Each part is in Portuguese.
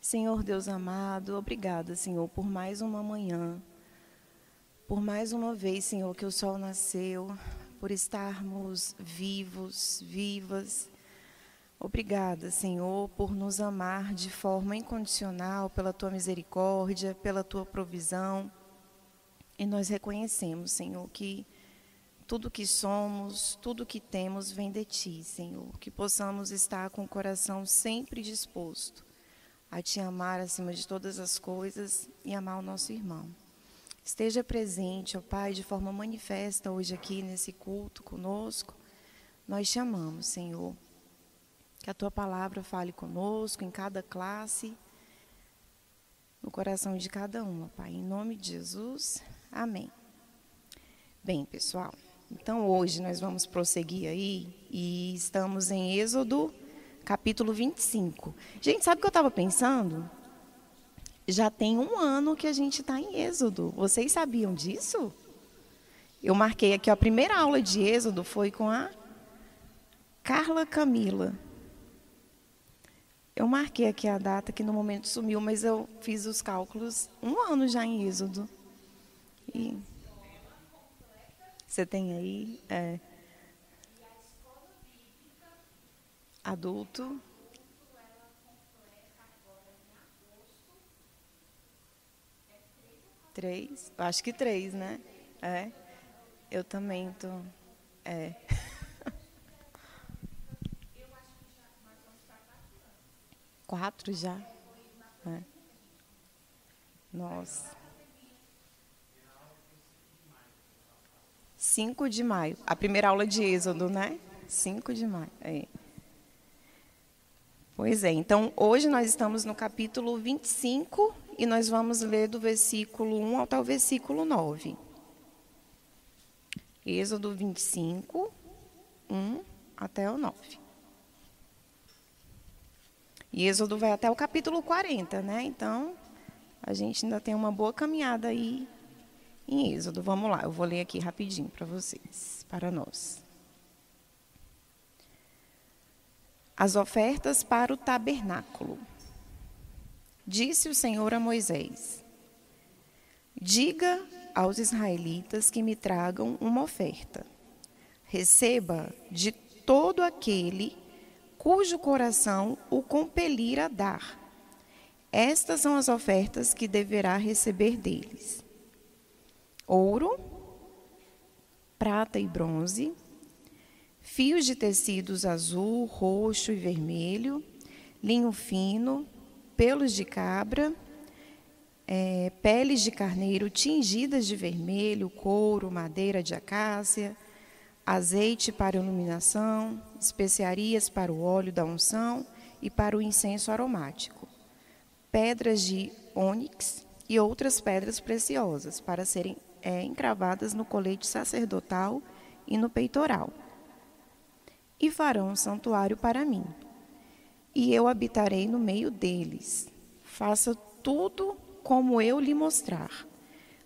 Senhor Deus amado, obrigada, Senhor, por mais uma manhã, por mais uma vez, Senhor, que o sol nasceu, por estarmos vivos, vivas. Obrigada, Senhor, por nos amar de forma incondicional, pela Tua misericórdia, pela Tua provisão. E nós reconhecemos, Senhor, que tudo que somos, tudo que temos vem de Ti, Senhor. Que possamos estar com o coração sempre disposto a Te amar acima de todas as coisas e amar o nosso irmão. Esteja presente, ó Pai, de forma manifesta hoje aqui nesse culto conosco. Nós Te amamos, Senhor. Que a Tua palavra fale conosco em cada classe, no coração de cada uma, Pai. Em nome de Jesus, amém. Bem, pessoal, então hoje nós vamos prosseguir aí e estamos em Êxodo, capítulo 25. Gente, sabe o que eu estava pensando? Já tem um ano que a gente está em Êxodo. Vocês sabiam disso? Eu marquei aqui, a primeira aula de Êxodo foi com a Carla Camila. Eu marquei aqui a data que no momento sumiu, mas eu fiz os cálculos um ano já em Êxodo. E você tem aí adulto. Três? Acho que 3, né? É. Eu também tô. É. Quatro já? É. Nossa. 5 de maio. A primeira aula de Êxodo, né? 5 de maio. É. Pois é. Então, hoje nós estamos no capítulo 25 e nós vamos ler do versículo 1 até o versículo 9. Êxodo 25, 1 até o 9. E Êxodo vai até o capítulo 40, né? Então, a gente ainda tem uma boa caminhada aí em Êxodo. Vamos lá, eu vou ler aqui rapidinho para vocês, para nós. As ofertas para o tabernáculo. Disse o Senhor a Moisés: diga aos israelitas que me tragam uma oferta. Receba de todo aquele cujo coração o compelir a dar. Estas são as ofertas que deverá receber deles: ouro, prata e bronze, fios de tecidos azul, roxo e vermelho, linho fino, pelos de cabra, peles de carneiro tingidas de vermelho, couro, madeira de acácia, azeite para iluminação, especiarias para o óleo da unção e para o incenso aromático, pedras de ônix e outras pedras preciosas para serem encravadas no colete sacerdotal e no peitoral. E farão um santuário para mim, e eu habitarei no meio deles. Faça tudo como eu lhe mostrar,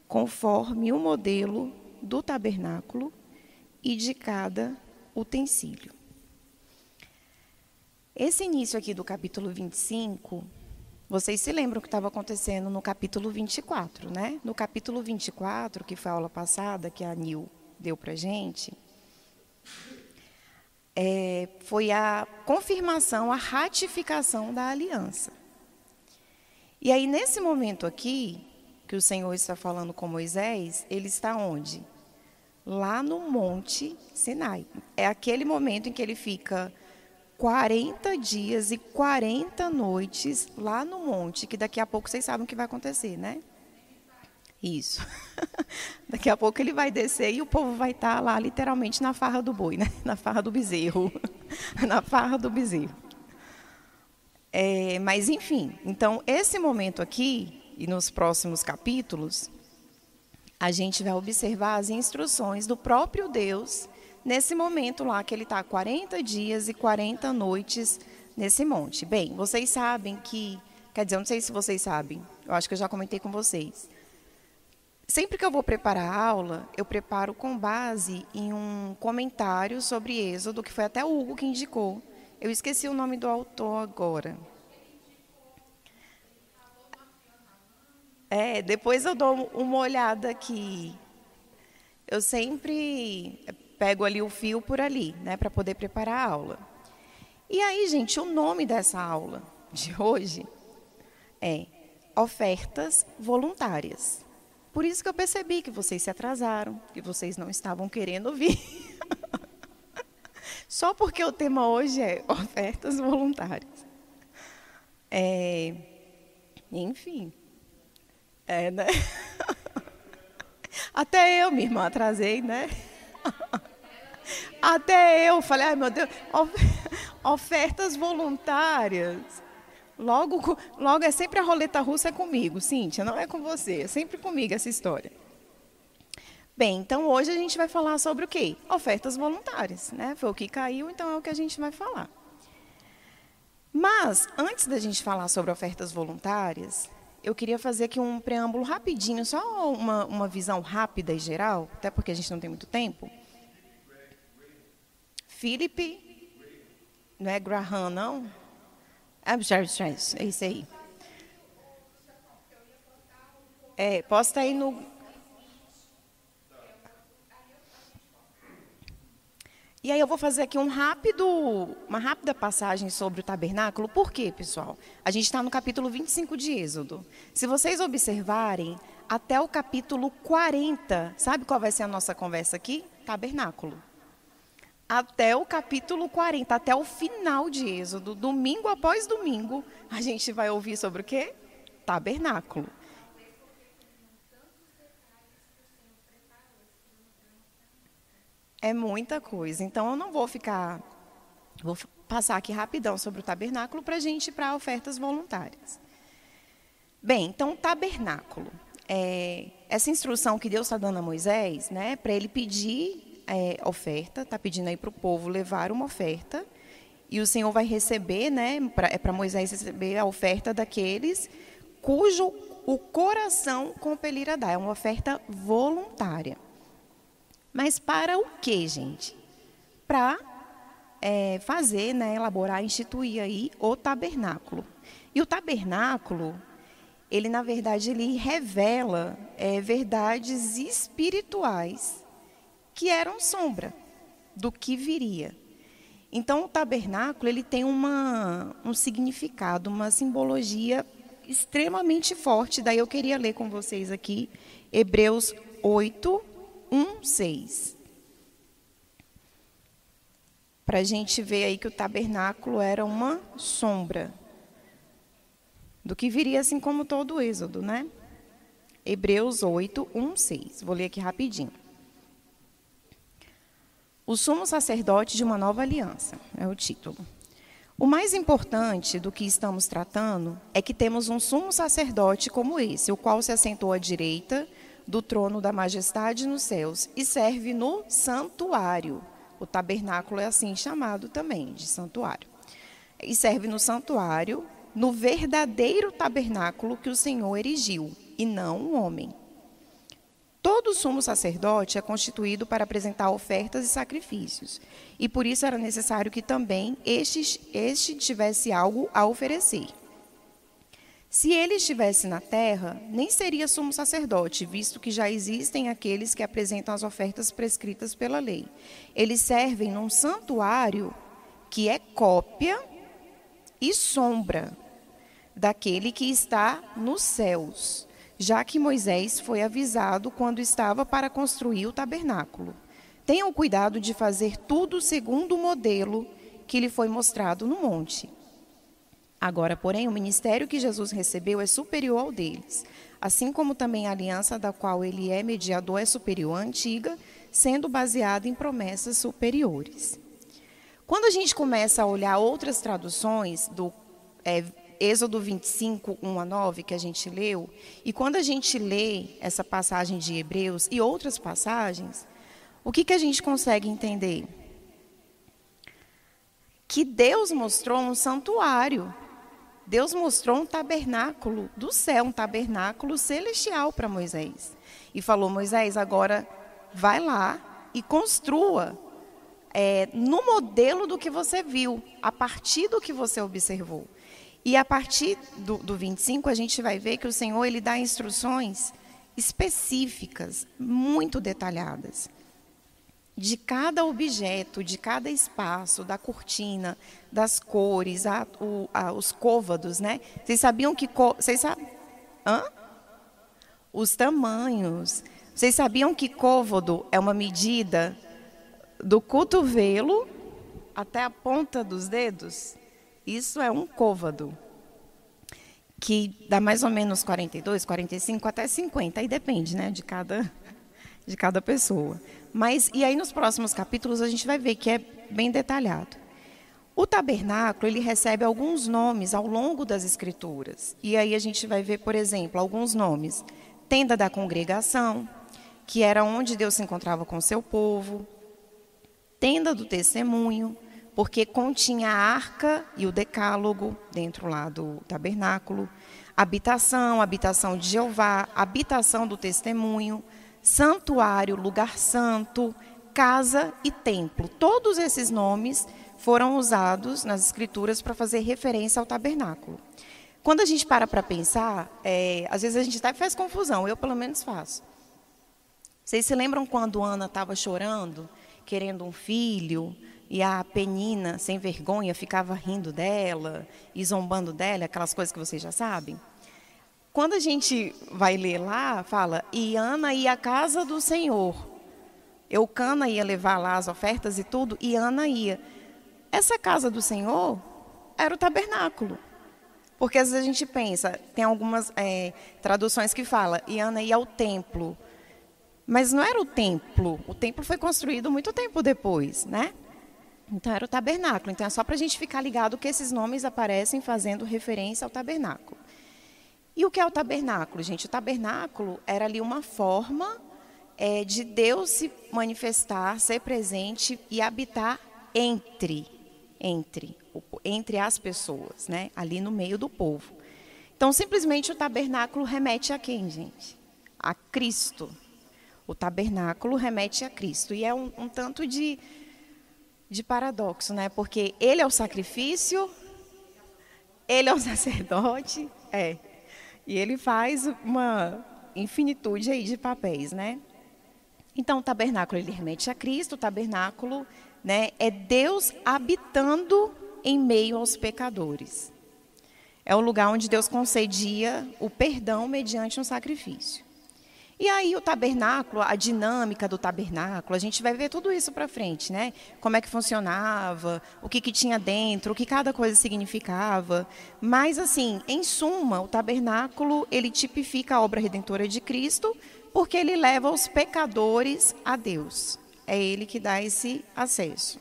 conforme o modelo do tabernáculo e de cada utensílio. Esse início aqui do capítulo 25, vocês se lembram que estava acontecendo no capítulo 24, né? No capítulo 24, que foi a aula passada, que a Nil deu para a gente, foi a confirmação, a ratificação da aliança. E aí, nesse momento aqui, que o Senhor está falando com Moisés, ele está onde? Lá no Monte Sinai. É aquele momento em que ele fica 40 dias e 40 noites lá no monte, que daqui a pouco vocês sabem o que vai acontecer, né? Isso. Daqui a pouco ele vai descer e o povo vai estar lá, literalmente, na farra do boi, né? Na farra do bezerro. Na farra do bezerro. Mas, enfim, então, esse momento aqui, e nos próximos capítulos, a gente vai observar as instruções do próprio Deus nesse momento lá, que ele está 40 dias e 40 noites nesse monte. Bem, vocês sabem que... Quer dizer, eu não sei se vocês sabem, eu acho que eu já comentei com vocês. Sempre que eu vou preparar a aula, eu preparo com base em um comentário sobre Êxodo, que foi até o Hugo que indicou. Eu esqueci o nome do autor agora. Depois eu dou uma olhada aqui. Eu sempre pego ali o fio por ali, né, para poder preparar a aula. E aí, gente, o nome dessa aula de hoje é Ofertas Voluntárias. Por isso que eu percebi que vocês se atrasaram, que vocês não estavam querendo vir. Só porque o tema hoje é ofertas voluntárias. Enfim. Né? Até eu, minha irmã, atrasei, né? Até eu falei, ai meu Deus, ofertas voluntárias. Logo é sempre a roleta russa é comigo, Cíntia, não é com você, é sempre comigo essa história. Bem, então hoje a gente vai falar sobre o quê? Ofertas voluntárias, né? Foi o que caiu, então é o que a gente vai falar. Mas, antes da gente falar sobre ofertas voluntárias, eu queria fazer aqui um preâmbulo rapidinho, só uma visão rápida e geral, até porque a gente não tem muito tempo. Philip, não é Graham, não? É isso aí. Posta aí no... E aí eu vou fazer aqui uma rápida passagem sobre o tabernáculo. Por quê, pessoal? A gente está no capítulo 25 de Êxodo. Se vocês observarem, até o capítulo 40, sabe qual vai ser a nossa conversa aqui? Tabernáculo. Até o capítulo 40, até o final de Êxodo, domingo após domingo, a gente vai ouvir sobre o quê? Tabernáculo. É muita coisa. Então, eu não vou ficar... Vou passar aqui rapidão sobre o tabernáculo para a gente ir para ofertas voluntárias. Bem, então, o tabernáculo. Essa instrução que Deus está dando a Moisés, né, para ele pedir oferta, está pedindo aí para o povo levar uma oferta, e o Senhor vai receber, né, para Moisés receber a oferta daqueles cujo o coração compelir a dar. É uma oferta voluntária. Mas para o quê, gente? Para fazer, né, elaborar, instituir aí o tabernáculo. E o tabernáculo, ele na verdade ele revela verdades espirituais que eram sombra do que viria. Então o tabernáculo ele tem um significado, uma simbologia extremamente forte. Daí eu queria ler com vocês aqui Hebreus 8:1-6. Para a gente ver aí que o tabernáculo era uma sombra do que viria, assim como todo o Êxodo, né? Hebreus 8:1-6. Vou ler aqui rapidinho. O sumo sacerdote de uma nova aliança, é o título. O mais importante do que estamos tratando é que temos um sumo sacerdote como esse, o qual se assentou à direita do trono da majestade nos céus e serve no santuário. O tabernáculo é assim chamado também, de santuário. E serve no santuário, no verdadeiro tabernáculo que o Senhor erigiu, e não um homem. Todo sumo sacerdote é constituído para apresentar ofertas e sacrifícios, e por isso era necessário que também este tivesse algo a oferecer. Se ele estivesse na terra, nem seria sumo sacerdote, visto que já existem aqueles que apresentam as ofertas prescritas pela lei. Eles servem num santuário que é cópia e sombra daquele que está nos céus, já que Moisés foi avisado quando estava para construir o tabernáculo. Tenham cuidado de fazer tudo segundo o modelo que lhe foi mostrado no monte. Agora, porém, o ministério que Jesus recebeu é superior ao deles, assim como também a aliança da qual ele é mediador é superior à antiga, sendo baseada em promessas superiores. Quando a gente começa a olhar outras traduções do Êxodo 25, 1-9, que a gente leu, e quando a gente lê essa passagem de Hebreus e outras passagens, o que a gente consegue entender? Que Deus mostrou um santuário. Deus mostrou um tabernáculo do céu, um tabernáculo celestial para Moisés. E falou, Moisés, agora vai lá e construa no modelo do que você viu, a partir do que você observou. E a partir do 25, a gente vai ver que o Senhor ele dá instruções específicas, muito detalhadas, de cada objeto, de cada espaço, da cortina, das cores, os côvados, né? Vocês sabiam que... Hã? Os tamanhos. Vocês sabiam que côvado é uma medida do cotovelo até a ponta dos dedos? Isso é um côvado, que dá mais ou menos 42, 45, até 50, aí depende, né, de cada pessoa. Mas, e aí nos próximos capítulos a gente vai ver que é bem detalhado. O tabernáculo, ele recebe alguns nomes ao longo das escrituras. E aí a gente vai ver, por exemplo, alguns nomes. Tenda da congregação, que era onde Deus se encontrava com o seu povo. Tenda do testemunho, porque continha a arca e o decálogo dentro lá do tabernáculo. Habitação de Jeová, habitação do testemunho, santuário, lugar santo, casa e templo. Todos esses nomes foram usados nas escrituras para fazer referência ao tabernáculo. Quando a gente para pensar, às vezes a gente até faz confusão, eu pelo menos faço. Vocês se lembram quando Ana estava chorando, querendo um filho, e a Penina, sem vergonha, ficava rindo dela e zombando dela, aquelas coisas que vocês já sabem? Quando a gente vai ler lá, fala, e Ana ia à casa do Senhor. Eucana ia levar lá as ofertas e tudo, e Ana ia. Essa casa do Senhor era o tabernáculo. Porque às vezes a gente pensa, tem algumas traduções que falam, e Ana ia ao templo. Mas não era o templo foi construído muito tempo depois, né? Então era o tabernáculo. Então é só para a gente ficar ligado que esses nomes aparecem fazendo referência ao tabernáculo. E o que é o tabernáculo, gente? O tabernáculo era ali uma forma de Deus se manifestar, ser presente e habitar entre as pessoas, né? Ali no meio do povo. Então, simplesmente o tabernáculo remete a quem, gente? A Cristo. O tabernáculo remete a Cristo. E é um tanto de paradoxo, né? Porque ele é o sacrifício, ele é o sacerdote, e ele faz uma infinitude aí de papéis, né? Então, o tabernáculo ele remete a Cristo, o tabernáculo, né, é Deus habitando em meio aos pecadores. É o lugar onde Deus concedia o perdão mediante um sacrifício. E aí o tabernáculo, a dinâmica do tabernáculo, a gente vai ver tudo isso para frente, né? Como é que funcionava, o que tinha dentro, o que cada coisa significava. Mas, assim, em suma, o tabernáculo, ele tipifica a obra redentora de Cristo, porque ele leva os pecadores a Deus. É ele que dá esse acesso.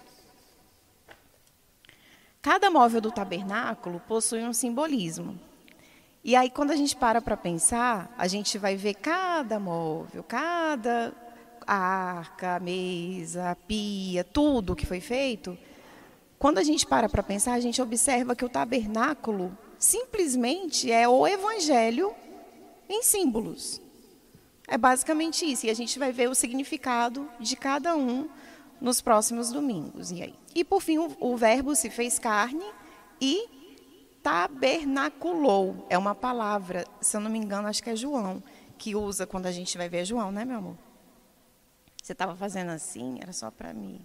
Cada móvel do tabernáculo possui um simbolismo. E aí, quando a gente para pensar, a gente vai ver cada móvel, cada arca, a mesa, a pia, tudo que foi feito. Quando a gente para pensar, a gente observa que o tabernáculo simplesmente é o evangelho em símbolos. É basicamente isso. E a gente vai ver o significado de cada um nos próximos domingos. E por fim, o verbo se fez carne e tabernaculou. É uma palavra, se eu não me engano, acho que é João, que usa quando a gente vai ver João, né, meu amor? Você estava fazendo assim, era só para mim.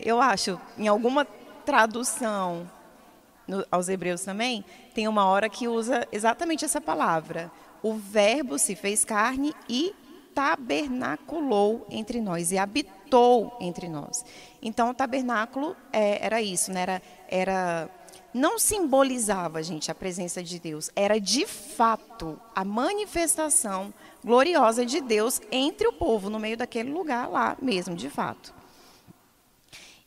Eu acho, em alguma tradução aos Hebreus também, tem uma hora que usa exatamente essa palavra. O verbo se fez carne e tabernaculou entre nós, e habitou entre nós. Então, o tabernáculo era isso, né? Não simbolizava, gente, a presença de Deus. Era, de fato, a manifestação gloriosa de Deus entre o povo, no meio daquele lugar lá mesmo, de fato.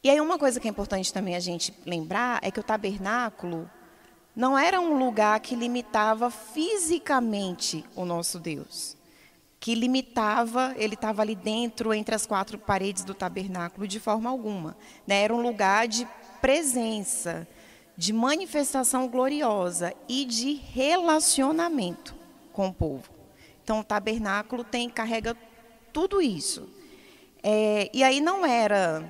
E aí, uma coisa que é importante também a gente lembrar é que o tabernáculo não era um lugar que limitava fisicamente o nosso Deus. Que limitava, ele estava ali dentro, entre as quatro paredes do tabernáculo, de forma alguma, né? Era um lugar de presença, de manifestação gloriosa e de relacionamento com o povo. Então, o tabernáculo carrega tudo isso. E aí não era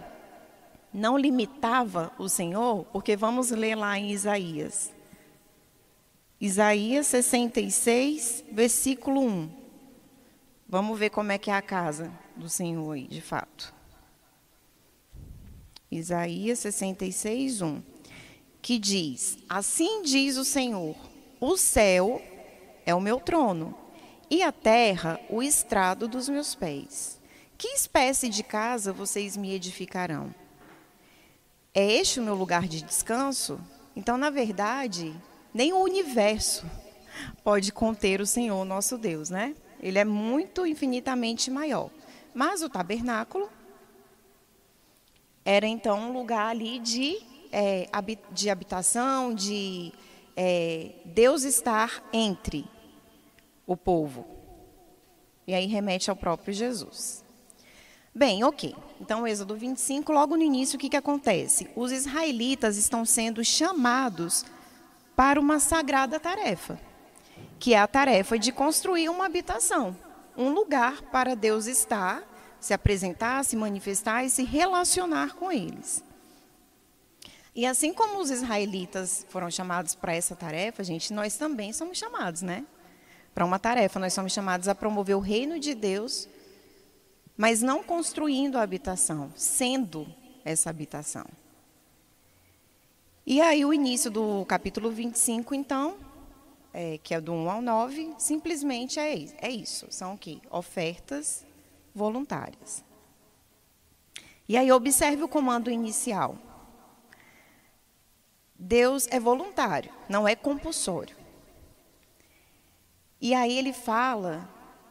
não limitava o Senhor, porque vamos ler lá em Isaías. Isaías 66, versículo 1. Vamos ver como é que é a casa do Senhor aí, de fato. Isaías 66, 1. Que diz: assim diz o Senhor, o céu é o meu trono, e a terra o estrado dos meus pés. Que espécie de casa vocês me edificarão? É este o meu lugar de descanso? Então, na verdade, nem o universo pode conter o Senhor, nosso Deus, né? Ele é muito, infinitamente maior. Mas o tabernáculo era, então, um lugar ali de habitação, de Deus estar entre o povo. E aí remete ao próprio Jesus. Bem, ok. Então, Êxodo 25, logo no início, o que acontece? Os israelitas estão sendo chamados para uma sagrada tarefa, que é a tarefa de construir uma habitação, um lugar para Deus estar, se apresentar, se manifestar e se relacionar com eles. E assim como os israelitas foram chamados para essa tarefa, gente, nós também somos chamados, né? Para uma tarefa, nós somos chamados a promover o reino de Deus, mas não construindo a habitação, sendo essa habitação. E aí o início do capítulo 25, então, que é do 1 ao 9, simplesmente é isso. São o quê? Ofertas voluntárias. E aí observe o comando inicial. Deus é voluntário, não é compulsório. E aí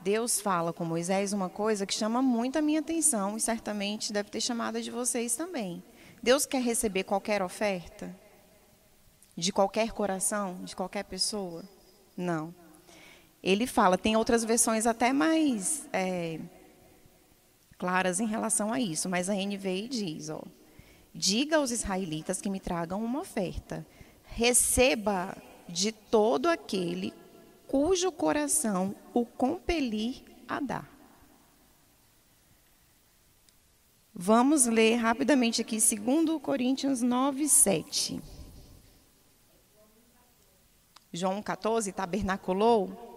Deus fala com Moisés uma coisa que chama muito a minha atenção e certamente deve ter chamado a de vocês também. Deus quer receber qualquer oferta? De qualquer coração? De qualquer pessoa? Não. Ele fala, tem outras versões até mais claras em relação a isso, mas a NVI diz, diga aos israelitas que me tragam uma oferta. Receba de todo aquele cujo coração o compelir a dar. Vamos ler rapidamente aqui 2 Coríntios 9, 7. João 14, tabernaculou.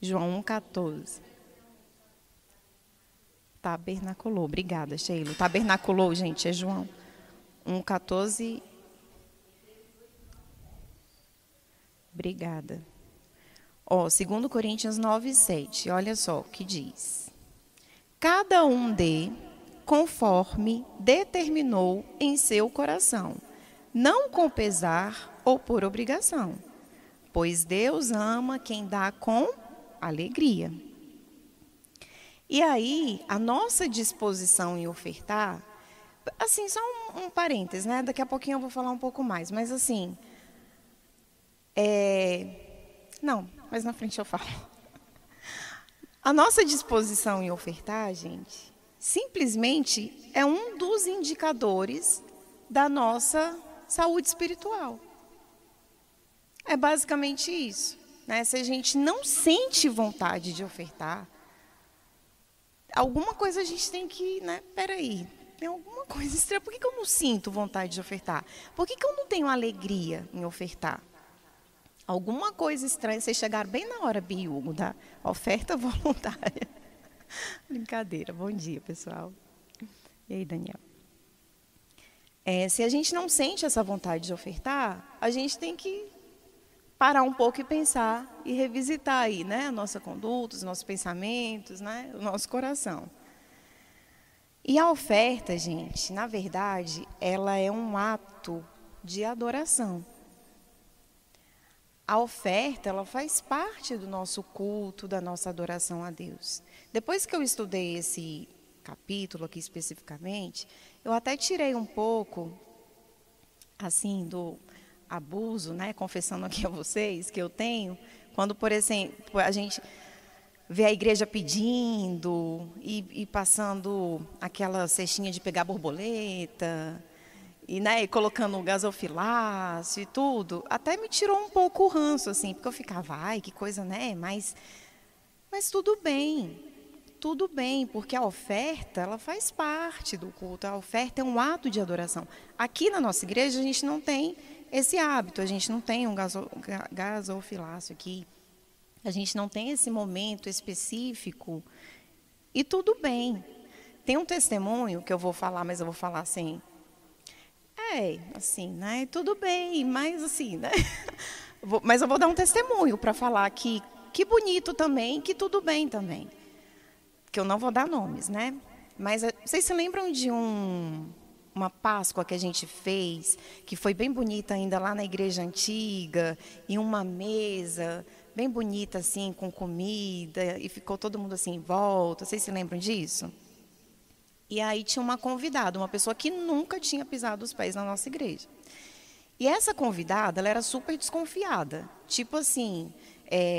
João 1,14. Tabernaculou. Obrigada, Sheila. Tabernaculou, gente, é João 1,14. Obrigada. 2 Coríntios 9, 7. Olha só o que diz. Cada um dê conforme determinou em seu coração, não com pesar ou por obrigação, pois Deus ama quem dá com alegria. E aí, a nossa disposição em ofertar, assim, só um parênteses, né? Daqui a pouquinho eu vou falar um pouco mais, mas assim, não, mas na frente eu falo. A nossa disposição em ofertar, gente, simplesmente é um dos indicadores da nossa saúde espiritual. É basicamente isso, né? Se a gente não sente vontade de ofertar, alguma coisa a gente tem que, né? Peraí, tem alguma coisa estranha. Por que eu não sinto vontade de ofertar? Por que eu não tenho alegria em ofertar? Alguma coisa estranha. Vocês chegaram bem na hora, Biúgo, da oferta voluntária. Brincadeira. Bom dia, pessoal. E aí, Daniel? Se a gente não sente essa vontade de ofertar, a gente tem que parar um pouco e pensar e revisitar aí, né, a nossa conduta, os nossos pensamentos, né, o nosso coração. E a oferta, gente, na verdade, ela é um ato de adoração. A oferta, ela faz parte do nosso culto, da nossa adoração a Deus. Depois que eu estudei esse capítulo aqui especificamente, eu até tirei um pouco, assim, do abuso, né, confessando aqui a vocês, que eu tenho, quando, por exemplo, a gente vê a igreja pedindo e passando aquela cestinha de pegar borboleta, e, né, e colocando gasofilácio e tudo, até me tirou um pouco o ranço, assim, porque eu ficava, ai, que coisa, né, mas Mas tudo bem, porque a oferta, ela faz parte do culto, a oferta é um ato de adoração. Aqui na nossa igreja, a gente não tem esse hábito, a gente não tem um gasofilácio aqui, a gente não tem esse momento específico, e tudo bem. Tem um testemunho que eu vou falar, mas eu vou falar assim, assim, né, tudo bem, mas assim, né, mas eu vou dar um testemunho para falar que bonito também, que tudo bem também. Que eu não vou dar nomes, né? Mas vocês se lembram de uma Páscoa que a gente fez, que foi bem bonita ainda lá na igreja antiga, e uma mesa bem bonita assim, com comida, e ficou todo mundo assim em volta. Vocês se lembram disso? E aí tinha uma convidada, uma pessoa que nunca tinha pisado os pés na nossa igreja. E essa convidada, ela era super desconfiada. Tipo assim,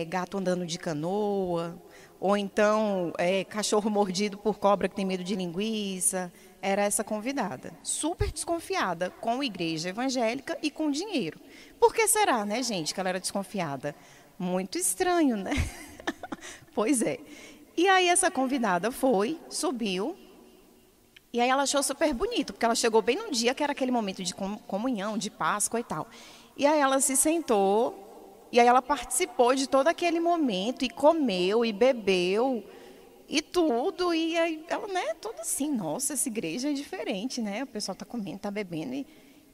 gato andando de canoa, ou então cachorro mordido por cobra que tem medo de linguiça. Era essa convidada. Super desconfiada com a igreja evangélica e com dinheiro. Por que será, né, gente, que ela era desconfiada? Muito estranho, né? Pois é. E aí essa convidada foi, subiu, e aí ela achou super bonito, porque ela chegou bem num dia que era aquele momento de comunhão, de Páscoa e tal. E aí ela se sentou, e aí ela participou de todo aquele momento, e comeu, e bebeu, e tudo. E aí ela, né, toda assim, nossa, essa igreja é diferente, né? O pessoal está comendo, está bebendo.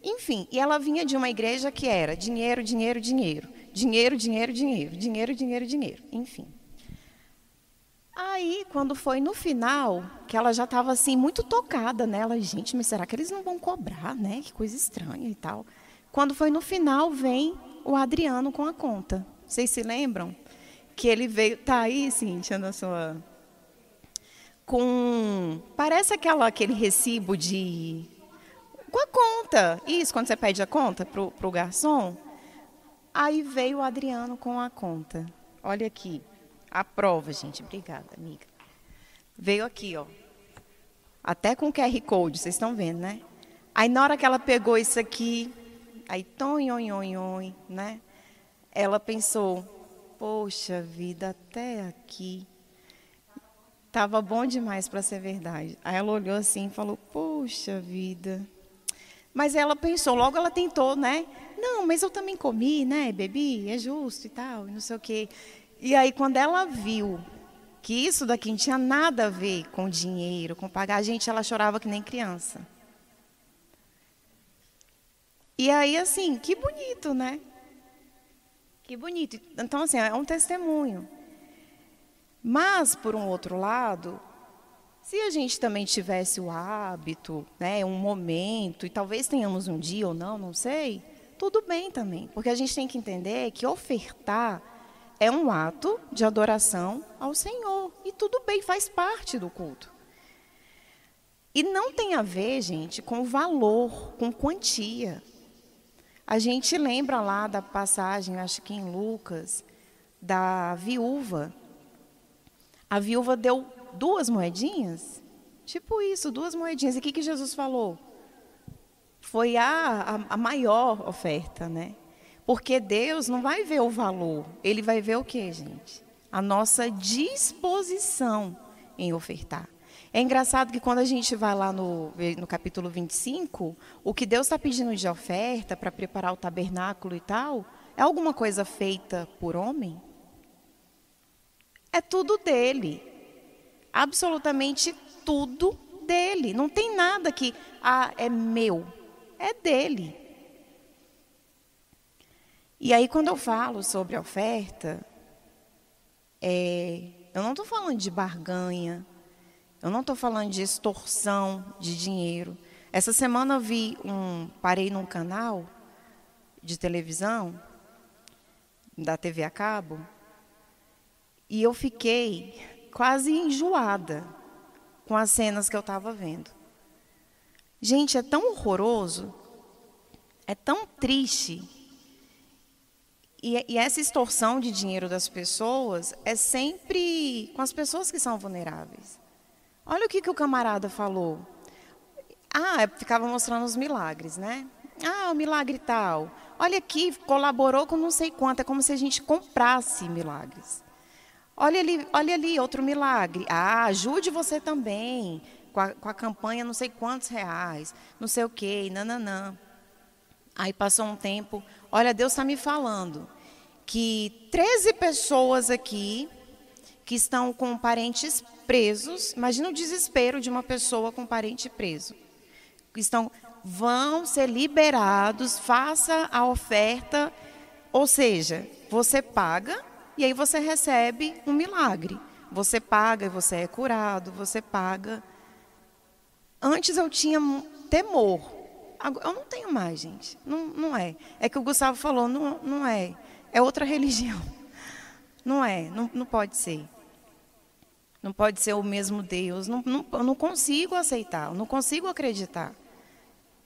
Enfim, e ela vinha de uma igreja que era dinheiro, dinheiro, dinheiro. Dinheiro, dinheiro, dinheiro. Dinheiro, dinheiro, dinheiro. Enfim. Aí, quando foi no final, que ela já estava assim, muito tocada, né? Ela, gente, mas será que eles não vão cobrar, né? Que coisa estranha e tal. Quando foi no final, vem o Adriano com a conta. Vocês se lembram? Que ele veio, tá aí, Cíntia, na sua... Parece aquele recibo de... Com a conta. Isso, quando você pede a conta pro garçom. Aí veio o Adriano com a conta. Olha aqui. A prova, gente. Obrigada, amiga. Veio aqui, ó. Até com QR Code, vocês estão vendo, né? Aí, na hora que ela pegou isso aqui, aí, né? Ela pensou, poxa vida, até aqui. Tava bom demais para ser verdade. Aí ela olhou assim e falou, poxa vida. Mas ela pensou, logo ela tentou, né? Não, mas eu também comi, né? Bebi, é justo e tal, e não sei o quê. E aí, quando ela viu que isso daqui não tinha nada a ver com dinheiro, com pagar a gente, ela chorava que nem criança. E aí, assim, que bonito, né? Que bonito. Então, assim, é um testemunho. Mas, por um outro lado, se a gente também tivesse o hábito, né, um momento, e talvez tenhamos um dia ou não, não sei, tudo bem também. Porque a gente tem que entender que ofertar é um ato de adoração ao Senhor. E tudo bem, faz parte do culto. E não tem a ver, gente, com valor, com quantia. A gente lembra lá da passagem, acho que em Lucas, da viúva. A viúva deu 2 moedinhas? Tipo isso, 2 moedinhas. E o que Jesus falou? Foi a maior oferta, né? Porque Deus não vai ver o valor, Ele vai ver o quê, gente? A nossa disposição em ofertar. É engraçado que quando a gente vai lá no capítulo 25, o que Deus está pedindo de oferta para preparar o tabernáculo e tal, é alguma coisa feita por homem? É tudo dele. Absolutamente tudo dele. Não tem nada que, é meu. É dele. E aí, quando eu falo sobre a oferta, eu não estou falando de barganha, eu não estou falando de extorsão de dinheiro. Essa semana eu parei num canal de televisão, da TV a cabo, e eu fiquei quase enjoada com as cenas que eu estava vendo. Gente, é tão horroroso, é tão triste. E essa extorsão de dinheiro das pessoas é sempre com as pessoas que são vulneráveis. Olha o que o camarada falou. Ficava mostrando os milagres, né? O milagre tal. Olha aqui, colaborou com não sei quanto. É como se a gente comprasse milagres. olha ali, outro milagre. Ah, ajude você também, com a campanha não sei quantos reais, não sei o quê, nananã. Aí passou um tempo, olha, Deus está me falando que 13 pessoas aqui que estão com parentes presos, imagina o desespero de uma pessoa com parente preso. Vão ser liberados, faça a oferta, ou seja, você paga e aí você recebe um milagre. Você paga e você é curado, você paga. Antes eu tinha temor. Agora, eu não tenho mais, gente. Não, não é. É que o Gustavo falou, não, não é. É outra religião. Não é, não pode ser. Não pode ser o mesmo Deus. Eu não consigo aceitar, eu não consigo acreditar.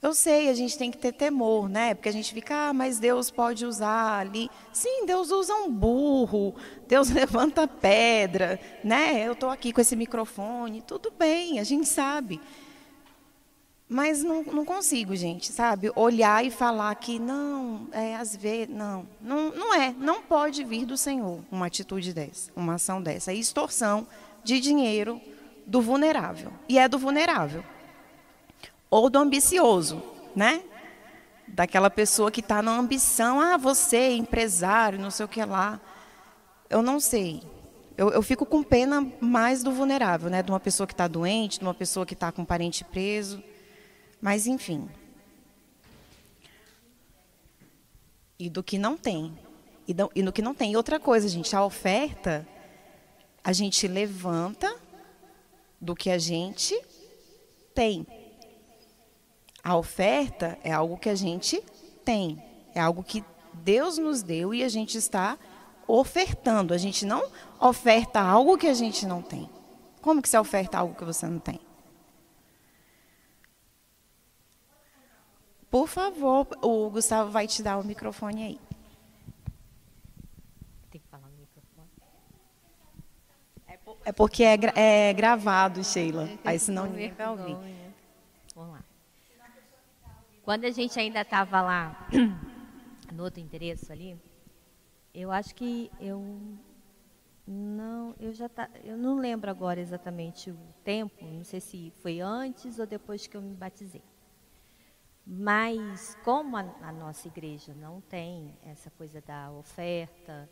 Eu sei, a gente tem que ter temor, né? Porque a gente fica, mas Deus pode usar ali. Sim, Deus usa um burro, Deus levanta pedra, né? Eu estou aqui com esse microfone, tudo bem, a gente sabe. Mas não consigo, gente, sabe? Olhar e falar que não, às vezes, não é. Não pode vir do Senhor uma atitude dessa, uma ação dessa. É extorsão de dinheiro do vulnerável. E é do vulnerável. Ou do ambicioso, né? Daquela pessoa que está na ambição, você, empresário, não sei o que lá. Eu não sei. Eu fico com pena mais do vulnerável, né? De uma pessoa que está doente, de uma pessoa que está com um parente preso. Mas, enfim. E do que não tem. E no que não tem. E outra coisa, gente, a oferta, a gente levanta do que a gente tem. A oferta é algo que a gente tem. É algo que Deus nos deu e a gente está ofertando. A gente não oferta algo que a gente não tem. Como que você oferta algo que você não tem? Por favor, o Gustavo vai te dar o microfone aí. Tem que falar no microfone. É porque é gravado, Sheila. Aí senão ninguém vai ouvir. Vamos lá. Quando a gente ainda estava lá, no outro endereço ali, eu acho que eu não lembro agora exatamente o tempo, não sei se foi antes ou depois que eu me batizei. Mas como a nossa igreja não tem essa coisa da oferta,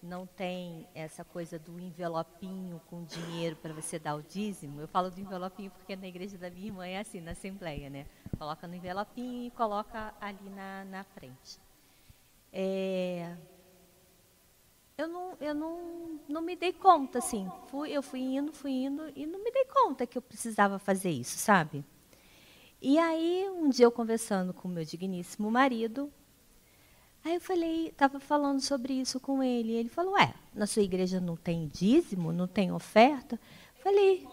não tem essa coisa do envelopinho com dinheiro para você dar o dízimo, eu falo do envelopinho porque na igreja da minha irmã é assim, na assembleia, né? Coloca no envelopinho e coloca ali na frente. Eu não me dei conta, assim, eu fui indo e não me dei conta que eu precisava fazer isso, sabe? E aí, um dia eu conversando com o meu digníssimo marido, aí eu estava falando sobre isso com ele. Ele falou, na sua igreja não tem dízimo, não tem oferta? Falei,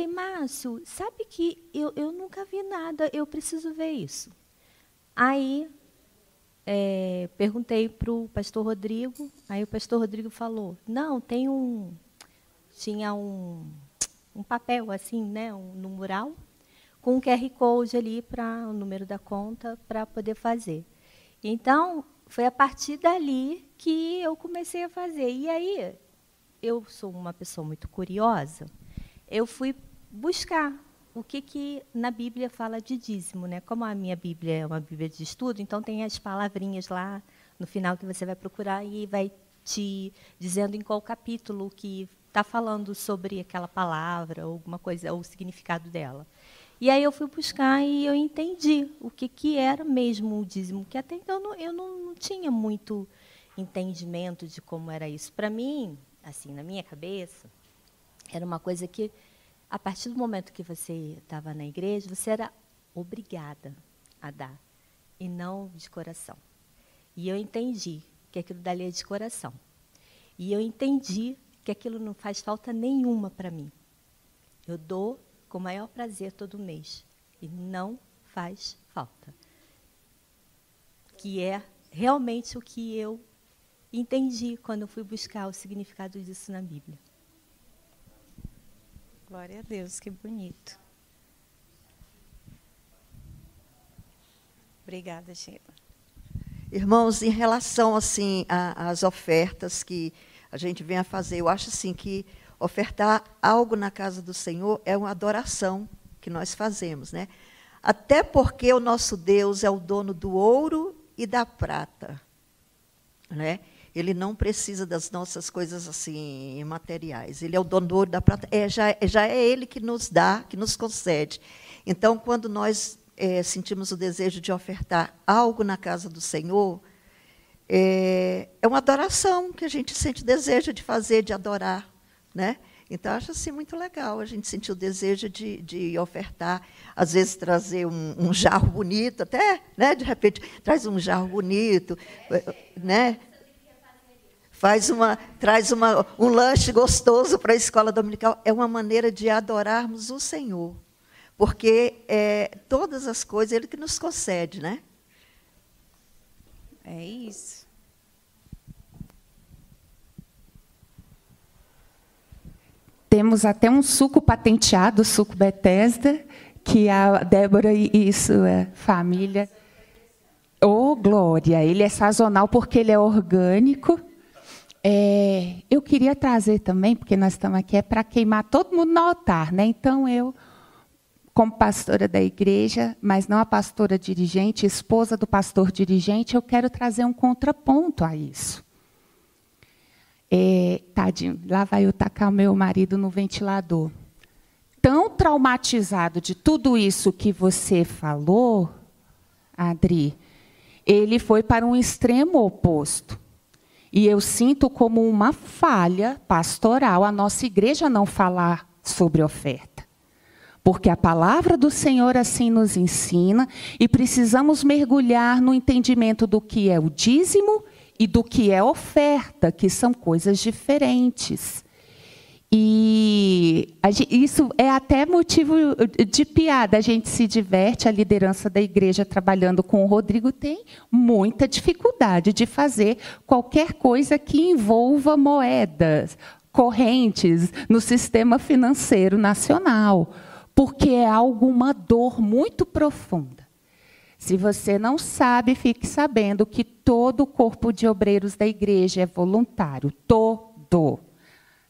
Márcio, sabe que eu nunca vi nada, eu preciso ver isso. Aí, perguntei para o pastor Rodrigo, aí o pastor Rodrigo falou, não, tinha um papel assim, né, no mural, com um QR Code ali para o número da conta para poder fazer. Então, foi a partir dali que eu comecei a fazer. E aí, eu sou uma pessoa muito curiosa, eu fui buscar o que na Bíblia fala de dízimo, né? Como a minha Bíblia é uma Bíblia de estudo, então tem as palavrinhas lá no final que você vai procurar e vai te dizendo em qual capítulo que está falando sobre aquela palavra, ou alguma coisa, ou o significado dela. E aí eu fui buscar e eu entendi o que era mesmo o dízimo, que até então eu não tinha muito entendimento de como era isso. Para mim, assim, na minha cabeça, era uma coisa que, a partir do momento que você estava na igreja, você era obrigada a dar, e não de coração. E eu entendi que aquilo dali é de coração. E eu entendi que aquilo não faz falta nenhuma para mim. Eu dou com o maior prazer todo mês. E não faz falta. Que é realmente o que eu entendi quando eu fui buscar o significado disso na Bíblia. Glória a Deus, que bonito. Obrigada, Sheila. Irmãos, em relação assim às ofertas que a gente vem a fazer, eu acho assim que ofertar algo na casa do Senhor é uma adoração que nós fazemos, né? Até porque o nosso Deus é o dono do ouro e da prata, né? Ele não precisa das nossas coisas assim materiais. Ele é o dono do ouro e da prata. Já é Ele que nos dá, que nos concede. Então, quando nós sentimos o desejo de ofertar algo na casa do Senhor, é uma adoração que a gente sente desejo de fazer, de adorar, né? Então, acho assim, muito legal a gente sentir o desejo de ofertar, às vezes trazer um jarro bonito, até, né? De repente, traz um jarro bonito, né? Traz um lanche gostoso para a escola dominical. É uma maneira de adorarmos o Senhor, porque todas as coisas Ele que nos concede, né? É isso. Temos até um suco patenteado, o suco Bethesda, que a Débora e sua família... Oh, glória! Ele é sazonal porque ele é orgânico. Eu queria trazer também, porque nós estamos aqui, para queimar todo mundo no altar, né? Então, eu, como pastora da igreja, mas não a pastora dirigente, esposa do pastor dirigente, eu quero trazer um contraponto a isso. Tadinho, lá vai eu tacar o meu marido no ventilador. Tão traumatizado de tudo isso que você falou, Adri, ele foi para um extremo oposto. E eu sinto como uma falha pastoral a nossa igreja não falar sobre oferta. Porque a palavra do Senhor assim nos ensina e precisamos mergulhar no entendimento do que é o dízimo e do que é oferta, que são coisas diferentes. E isso é até motivo de piada. A gente se diverte, a liderança da igreja trabalhando com o Rodrigo tem muita dificuldade de fazer qualquer coisa que envolva moedas correntes no sistema financeiro nacional, porque é uma dor muito profunda. Se você não sabe, fique sabendo que todo o corpo de obreiros da igreja é voluntário, todo.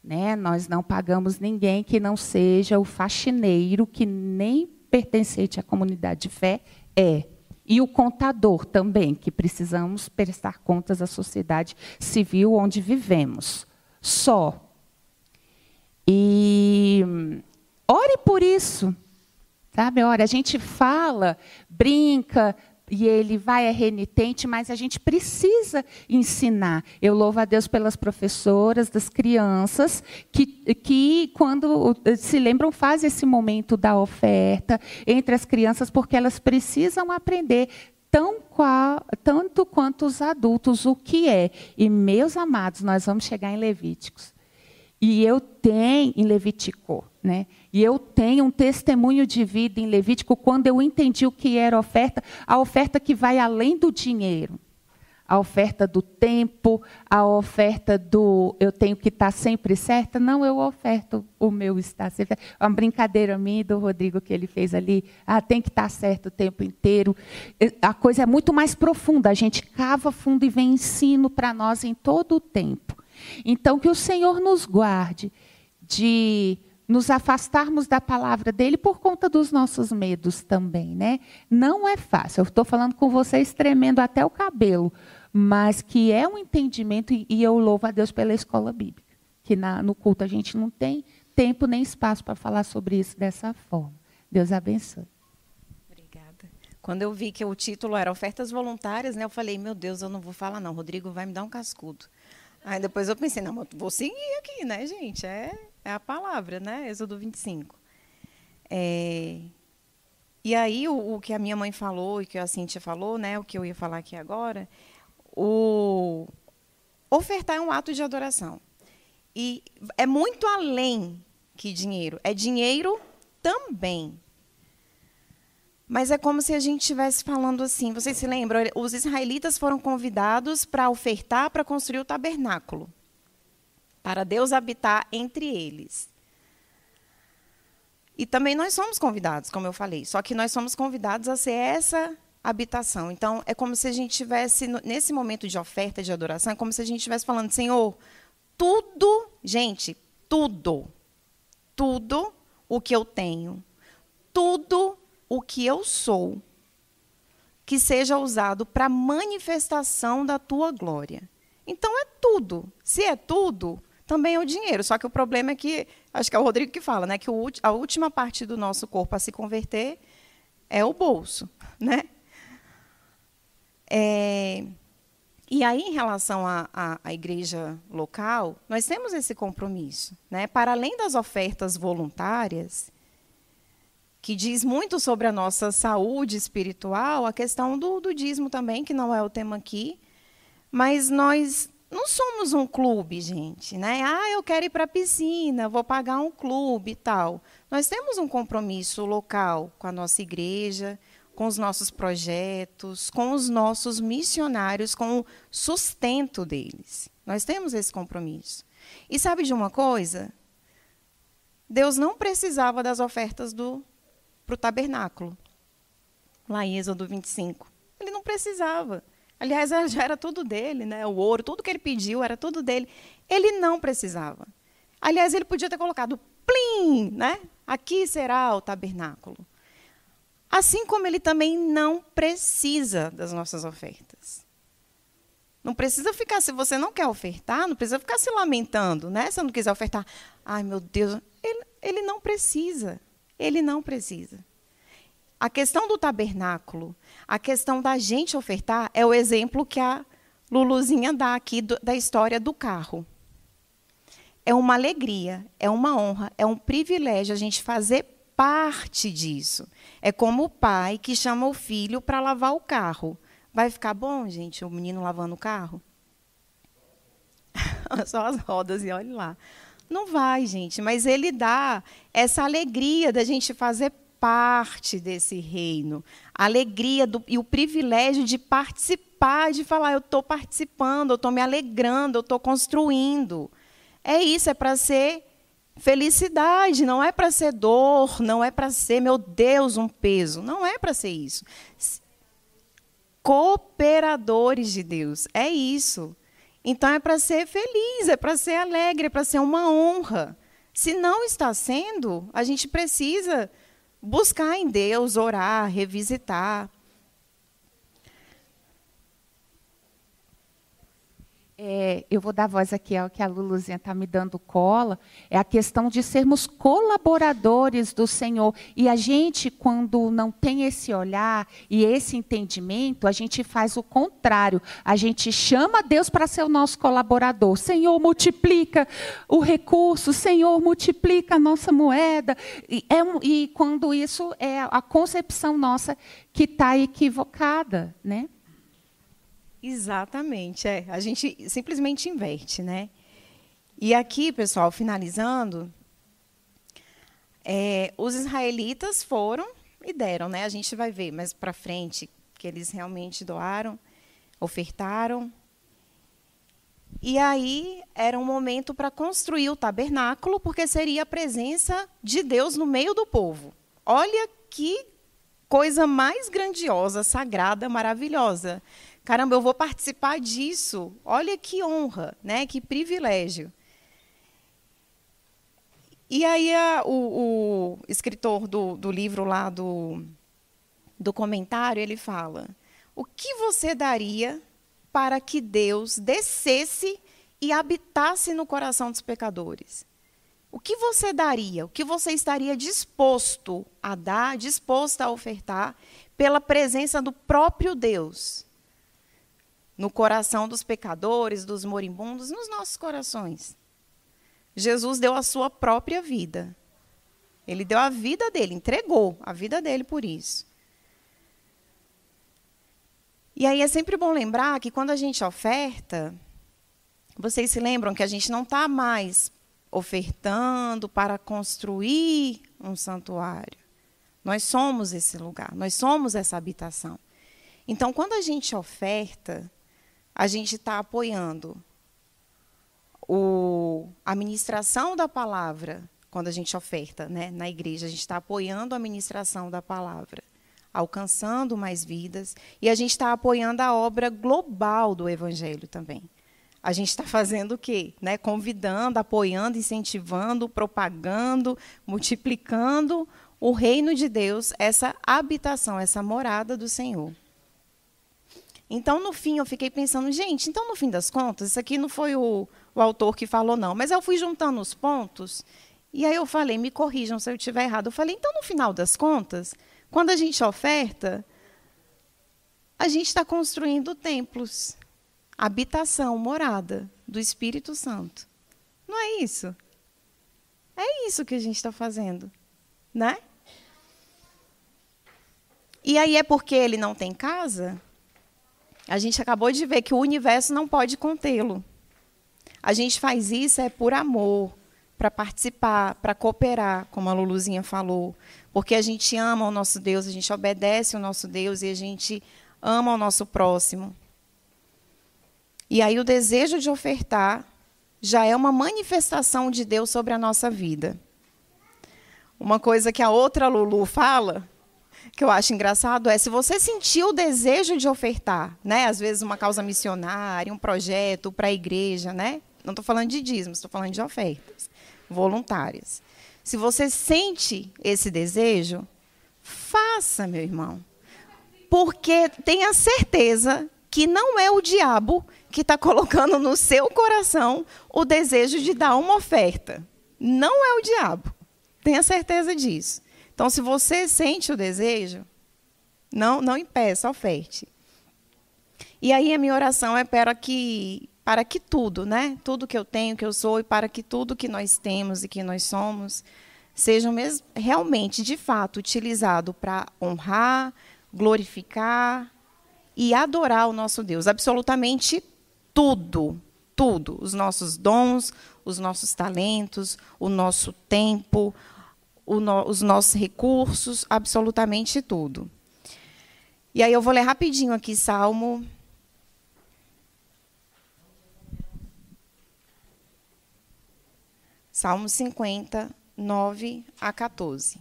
Né? Nós não pagamos ninguém que não seja o faxineiro, que nem pertencente à comunidade de fé é. E o contador também, que precisamos prestar contas à sociedade civil onde vivemos. Só. E ore por isso. Sabe, olha, a gente fala, brinca, e ele vai, é renitente, mas a gente precisa ensinar. Eu louvo a Deus pelas professoras, das crianças, que quando se lembram, fazem esse momento da oferta entre as crianças, porque elas precisam aprender, tanto quanto os adultos, o que é. E, meus amados, nós vamos chegar em Levíticos. E eu tenho em Levítico, né? E eu tenho um testemunho de vida em Levítico quando eu entendi o que era a oferta que vai além do dinheiro. A oferta do tempo, a oferta do eu tenho que estar sempre certa. Não, eu oferto o meu estar sempre certo. Uma brincadeira minha do Rodrigo que ele fez ali. Tem que estar certo o tempo inteiro. A coisa é muito mais profunda. A gente cava fundo e vem ensino para nós em todo o tempo. Então, que o Senhor nos guarde de nos afastarmos da palavra dele por conta dos nossos medos também, né? Não é fácil. Eu estou falando com vocês tremendo até o cabelo, mas que é um entendimento, e eu louvo a Deus pela escola bíblica, que no culto a gente não tem tempo nem espaço para falar sobre isso dessa forma. Deus abençoe. Obrigada. Quando eu vi que o título era Ofertas Voluntárias, né, eu falei, meu Deus, eu não vou falar não, Rodrigo vai me dar um cascudo. Aí depois eu pensei, não, vou seguir aqui, né, gente? É a palavra, né? Êxodo 25. E aí, o que a minha mãe falou e que a Cíntia falou, né, o que eu ia falar aqui agora, ofertar é um ato de adoração. E é muito além que dinheiro. É dinheiro também. Mas é como se a gente estivesse falando assim, vocês se lembram? Os israelitas foram convidados para ofertar, para construir o tabernáculo, para Deus habitar entre eles. E também nós somos convidados, como eu falei, só que nós somos convidados a ser essa habitação. Então, é como se a gente estivesse, nesse momento de oferta, de adoração, é como se a gente estivesse falando, Senhor, tudo, gente, tudo o que eu tenho, tudo o que eu sou, que seja usado para manifestação da tua glória. Então, é tudo. Se é tudo, também é o dinheiro. Só que o problema é que, acho que é o Rodrigo que fala, né, que a última parte do nosso corpo a se converter é o bolso, né? E aí, em relação à igreja local, nós temos esse compromisso, né? Para além das ofertas voluntárias, que diz muito sobre a nossa saúde espiritual, a questão do dízimo também, que não é o tema aqui, mas nós não somos um clube, gente, né? Eu quero ir para a piscina, vou pagar um clube e tal. Nós temos um compromisso local com a nossa igreja, com os nossos projetos, com os nossos missionários, com o sustento deles. Nós temos esse compromisso. E sabe de uma coisa? Deus não precisava das ofertas para o tabernáculo, lá em Êxodo 25. Ele não precisava. Aliás, já era tudo dele, né? O ouro, tudo que ele pediu era tudo dele. Ele não precisava. Aliás, ele podia ter colocado, plim, né? Aqui será o tabernáculo. Assim como ele também não precisa das nossas ofertas. Não precisa ficar, se você não quer ofertar, não precisa ficar se lamentando, né? Se não quiser ofertar, ai meu Deus, ele não precisa. Ele não precisa. A questão do tabernáculo, a questão da gente ofertar, é o exemplo que a Luluzinha dá aqui da história do carro. É uma alegria, é uma honra, é um privilégio a gente fazer parte disso. É como o pai que chama o filho para lavar o carro. Vai ficar bom, gente, o menino lavando o carro? Só as rodas e olhe lá. Não vai, gente, mas ele dá essa alegria da gente fazer parte desse reino. A alegria e o privilégio de participar, de falar, eu estou participando, eu estou me alegrando, eu estou construindo. É isso, é para ser felicidade, não é para ser dor, não é para ser, meu Deus, um peso. Não é para ser isso. Cooperadores de Deus, é isso. Então é para ser feliz, é para ser alegre, é para ser uma honra. Se não está sendo, a gente precisa buscar em Deus, orar, revisitar. Eu vou dar voz aqui ao que a Luluzinha está me dando cola, é a questão de sermos colaboradores do Senhor. E a gente, quando não tem esse olhar e esse entendimento, a gente faz o contrário. A gente chama Deus para ser o nosso colaborador. Senhor, multiplica o recurso, Senhor, multiplica a nossa moeda. E quando isso é a concepção nossa que está equivocada, né? Exatamente, a gente simplesmente inverte, né? E aqui, pessoal, finalizando, os israelitas foram e deram, né? A gente vai ver mais para frente que eles realmente doaram, ofertaram. E aí era um momento para construir o tabernáculo, porque seria a presença de Deus no meio do povo. Olha que coisa mais grandiosa, sagrada, maravilhosa. Caramba, eu vou participar disso. Olha que honra, né? Que privilégio. E aí o escritor do livro lá do comentário, ele fala, o que você daria para que Deus descesse e habitasse no coração dos pecadores? O que você daria? O que você estaria disposto a dar, disposto a ofertar pela presença do próprio Deus? No coração dos pecadores, dos moribundos, nos nossos corações. Jesus deu a sua própria vida. Ele deu a vida dele, entregou a vida dele por isso. E aí é sempre bom lembrar que quando a gente oferta, vocês se lembram que a gente não está mais ofertando para construir um santuário. Nós somos esse lugar, nós somos essa habitação. Então, quando a gente oferta, a gente está apoiando a ministração da palavra, quando a gente oferta, né, na igreja, a gente está apoiando a ministração da palavra. alcançando mais vidas, e a gente está apoiando a obra global do Evangelho também. A gente está fazendo o quê? Né? Convidando, apoiando, incentivando, propagando, multiplicando o reino de Deus, essa habitação, essa morada do Senhor. Então, no fim, eu fiquei pensando, gente, então, no fim das contas, isso aqui não foi o autor que falou, não, mas eu fui juntando os pontos, e aí eu falei, me corrijam se eu estiver errado. Eu falei, então, no final das contas, quando a gente oferta, a gente está construindo templos, habitação, morada do Espírito Santo. Não é isso? É isso que a gente está fazendo, né? E aí é porque ele não tem casa? A gente acabou de ver que o universo não pode contê-lo. A gente faz isso por amor, para participar, para cooperar, como a Luluzinha falou, porque a gente ama o nosso Deus, a gente obedece o nosso Deus e a gente ama o nosso próximo. E aí o desejo de ofertar já é uma manifestação de Deus sobre a nossa vida. Uma coisa que a outra Lulu fala, que eu acho engraçado, é se você sentir o desejo de ofertar, né? Às vezes uma causa missionária, um projeto para a igreja, né? Não estou falando de dízimos, estou falando de ofertas voluntárias. Se você sente esse desejo, faça, meu irmão. Porque tenha certeza que não é o diabo que está colocando no seu coração o desejo de dar uma oferta. Não é o diabo. Tenha certeza disso. Então, se você sente o desejo, não impeça, oferte. E aí a minha oração é para que tudo, né? Tudo que eu tenho, que eu sou, e para que tudo que nós temos e que nós somos, seja realmente, de fato, utilizado para honrar, glorificar e adorar o nosso Deus. Absolutamente tudo, tudo. Os nossos dons, os nossos talentos, o nosso tempo, os nossos recursos, absolutamente tudo. E aí eu vou ler rapidinho aqui Salmo 50, 9 a 14.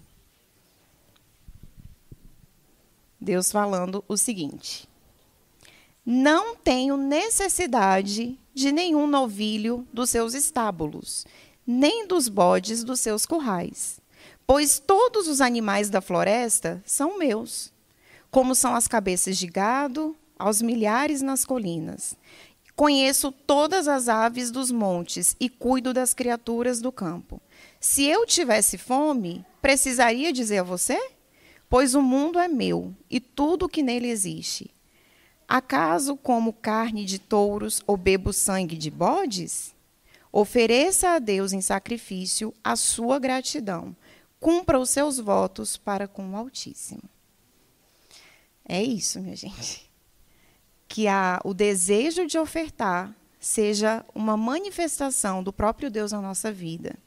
Deus falando o seguinte: não tenho necessidade de nenhum novilho dos seus estábulos, nem dos bodes dos seus currais, pois todos os animais da floresta são meus, como são as cabeças de gado, aos milhares nas colinas. Conheço todas as aves dos montes e cuido das criaturas do campo. Se eu tivesse fome, precisaria dizer a você? Pois o mundo é meu e tudo que nele existe. Acaso como carne de touros ou bebo sangue de bodes? Ofereça a Deus em sacrifício a sua gratidão. Cumpra os seus votos para com o Altíssimo. É isso, minha gente. Que o desejo de ofertar seja uma manifestação do próprio Deus na nossa vida.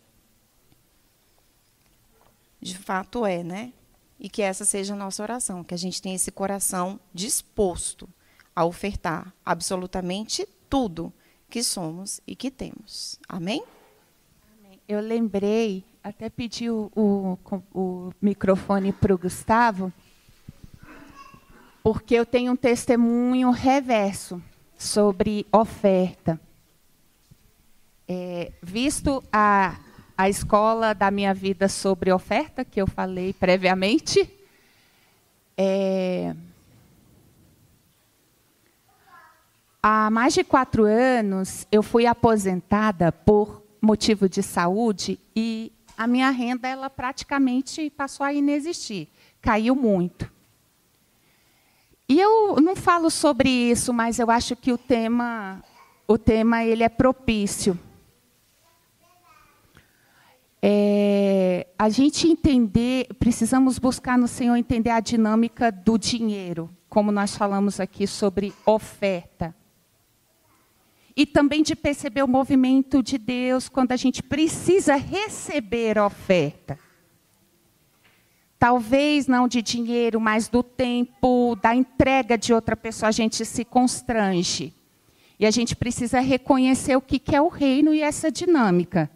De fato é, né? E que essa seja a nossa oração, que a gente tenha esse coração disposto a ofertar absolutamente tudo que somos e que temos. Amém? Eu lembrei, até pedi o microfone para o Gustavo, porque eu tenho um testemunho reverso sobre oferta. Visto a escola da minha vida sobre oferta, que eu falei previamente, há mais de 4 anos, eu fui aposentada por motivo de saúde e a minha renda ela praticamente passou a inexistir, caiu muito. E eu não falo sobre isso, mas eu acho que o tema ele é propício. A gente precisamos buscar no Senhor entender a dinâmica do dinheiro, como nós falamos aqui sobre oferta. E também de perceber o movimento de Deus quando a gente precisa receber oferta. Talvez não de dinheiro, mas do tempo, da entrega de outra pessoa, a gente se constrange. E a gente precisa reconhecer o que é o reino e essa dinâmica.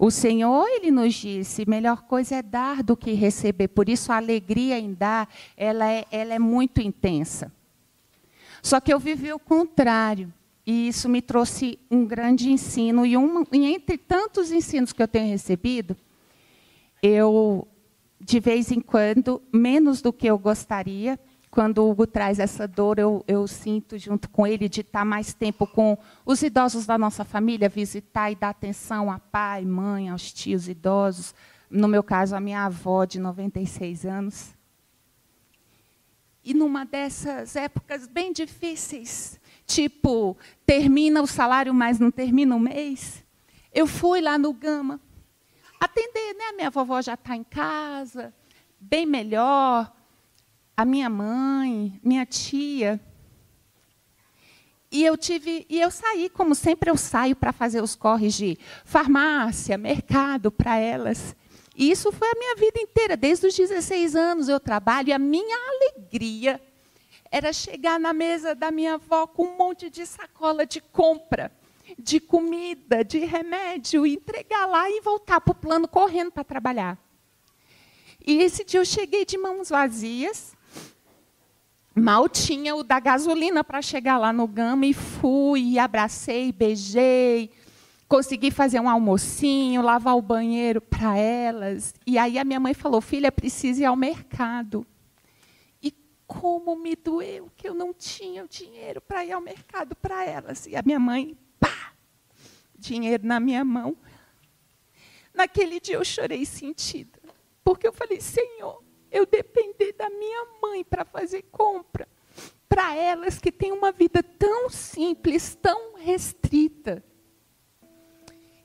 O Senhor, Ele nos disse, melhor coisa é dar do que receber. Por isso, a alegria em dar, ela é muito intensa. Só que eu vivi o contrário. E isso me trouxe um grande ensino. E entre tantos ensinos que eu tenho recebido, eu, de vez em quando, menos do que eu gostaria, quando o Hugo traz essa dor, eu sinto junto com ele de estar mais tempo com os idosos da nossa família, visitar e dar atenção a pai, mãe, aos tios idosos. No meu caso, a minha avó, de 96 anos. E numa dessas épocas bem difíceis, tipo, termina o salário, mas não termina o mês, eu fui lá no Gama atender, né? Minha vovó já está em casa, bem melhor. A minha mãe, minha tia. E eu saí, como sempre eu saio para fazer os corres de farmácia, mercado para elas. E isso foi a minha vida inteira, desde os 16 anos eu trabalho, e a minha alegria era chegar na mesa da minha avó com um monte de sacola de compra, de comida, de remédio, e entregar lá e voltar para o plano correndo para trabalhar. E esse dia eu cheguei de mãos vazias, mal tinha o da gasolina para chegar lá no Gama, e fui, abracei, beijei, consegui fazer um almocinho, lavar o banheiro para elas. E aí a minha mãe falou, filha, precisa ir ao mercado. E como me doeu que eu não tinha o dinheiro para ir ao mercado para elas. E a minha mãe, pá, dinheiro na minha mão. Naquele dia eu chorei sentida, porque eu falei, Senhor, eu depender da minha mãe para fazer compra, para elas que têm uma vida tão simples, tão restrita.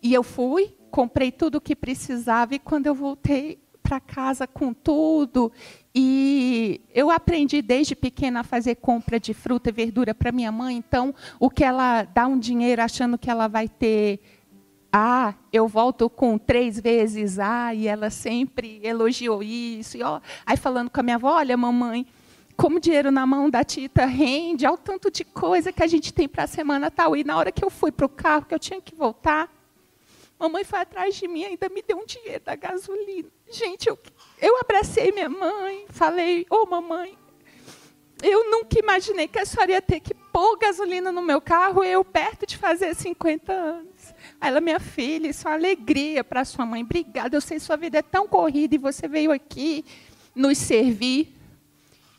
E eu fui, comprei tudo o que precisava, e quando eu voltei para casa com tudo, e eu aprendi desde pequena a fazer compra de fruta e verdura para minha mãe, então o que ela dá um dinheiro achando que ela vai ter, eu volto com 3 vezes e ela sempre elogiou isso. E, aí falando com a minha avó, olha, mamãe, como dinheiro na mão da Tita rende, ao tanto de coisa que a gente tem para a semana tal. E na hora que eu fui para o carro, que eu tinha que voltar, mamãe foi atrás de mim e ainda me deu um dinheiro da gasolina. Gente, eu abracei minha mãe, falei, mamãe, eu nunca imaginei que a senhora ia ter que pôr gasolina no meu carro, eu perto de fazer 50 anos. Aí ela, minha filha, isso é uma alegria para sua mãe. Obrigada, eu sei que sua vida é tão corrida e você veio aqui nos servir.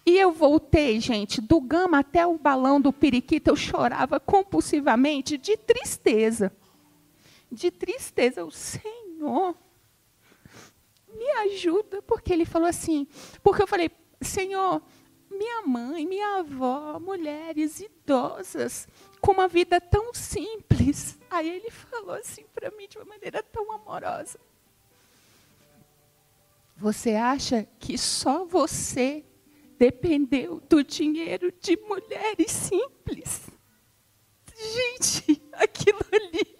E eu voltei, gente, do Gama até o balão do periquito, eu chorava compulsivamente de tristeza. De tristeza. Eu, Senhor, me ajuda. Porque ele falou assim, porque eu falei, Senhor, minha mãe, minha avó, mulheres idosas, com uma vida tão simples. Aí ele falou assim para mim de uma maneira tão amorosa. Você acha que só você dependeu do dinheiro de mulheres simples? Gente, aquilo ali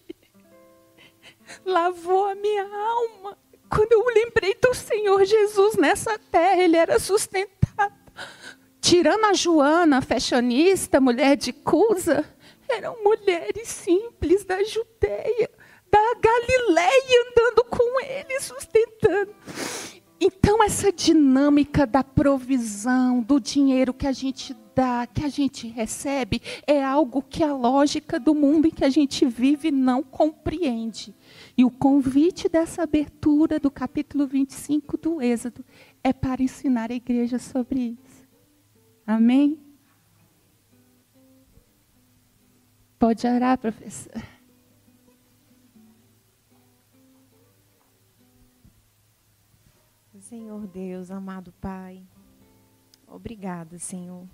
lavou a minha alma. Quando eu lembrei do Senhor Jesus nessa terra, Ele era sustentado. Tirando a Joana, fashionista, mulher de Cusa, eram mulheres simples da Judeia, da Galileia, andando com Ele, sustentando. Então, essa dinâmica da provisão, do dinheiro que a gente dá, que a gente recebe, é algo que a lógica do mundo em que a gente vive não compreende. E o convite dessa abertura do capítulo 25 do Êxodo é para ensinar a igreja sobre isso. Amém? Pode orar, professor. Senhor Deus, amado Pai, obrigada, Senhor.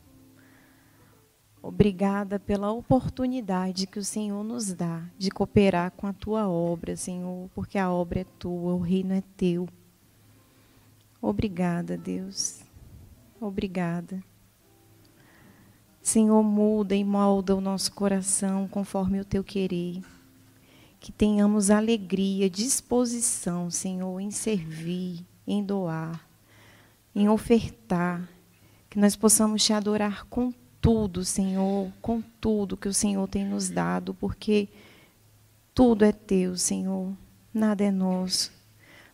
Obrigada pela oportunidade que o Senhor nos dá de cooperar com a Tua obra, Senhor, porque a obra é Tua, o reino é Teu. Obrigada, Deus. Obrigada. Senhor, muda e molda o nosso coração conforme o Teu querer. Que tenhamos alegria, disposição, Senhor, em servir, em doar, em ofertar. Que nós possamos Te adorar com tudo, Senhor, com tudo que o Senhor tem nos dado, porque tudo é Teu, Senhor. nada é nosso.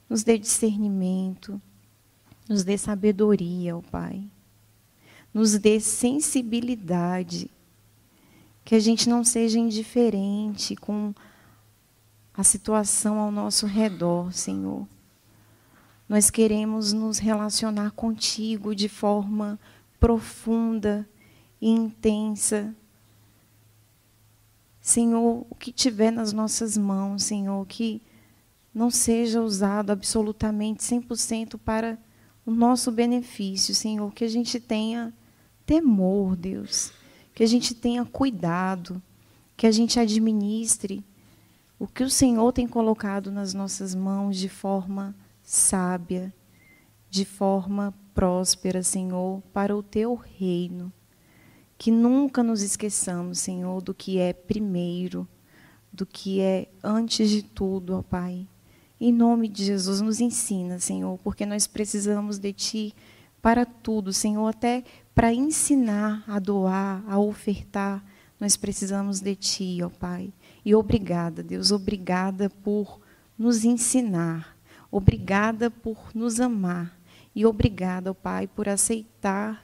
Nos dê discernimento, nos dê sabedoria, ó Pai. Nos dê sensibilidade, que a gente não seja indiferente com a situação ao nosso redor, Senhor. Nós queremos nos relacionar contigo de forma profunda e intensa. Senhor, o que tiver nas nossas mãos, Senhor, que não seja usado absolutamente 100% para o nosso benefício, Senhor, que a gente tenha temor, Deus, que a gente tenha cuidado, que a gente administre o que o Senhor tem colocado nas nossas mãos de forma sábia, de forma próspera, Senhor, para o teu reino. Que nunca nos esqueçamos, Senhor, do que é primeiro, do que é antes de tudo, ó Pai. Em nome de Jesus, nos ensina, Senhor, porque nós precisamos de Ti para tudo, Senhor, até para ensinar a doar, a ofertar, nós precisamos de Ti, ó Pai. E obrigada, Deus, obrigada por nos ensinar, obrigada por nos amar e obrigada, ó Pai, por aceitar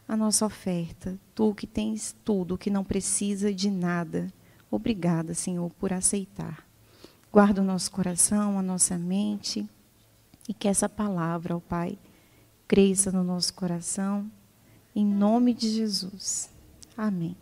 a nossa oferta. Tu que tens tudo, que não precisa de nada. Obrigada, Senhor, por aceitar. Guarda o nosso coração, a nossa mente, e que essa palavra, ó Pai, cresça no nosso coração, em nome de Jesus. Amém.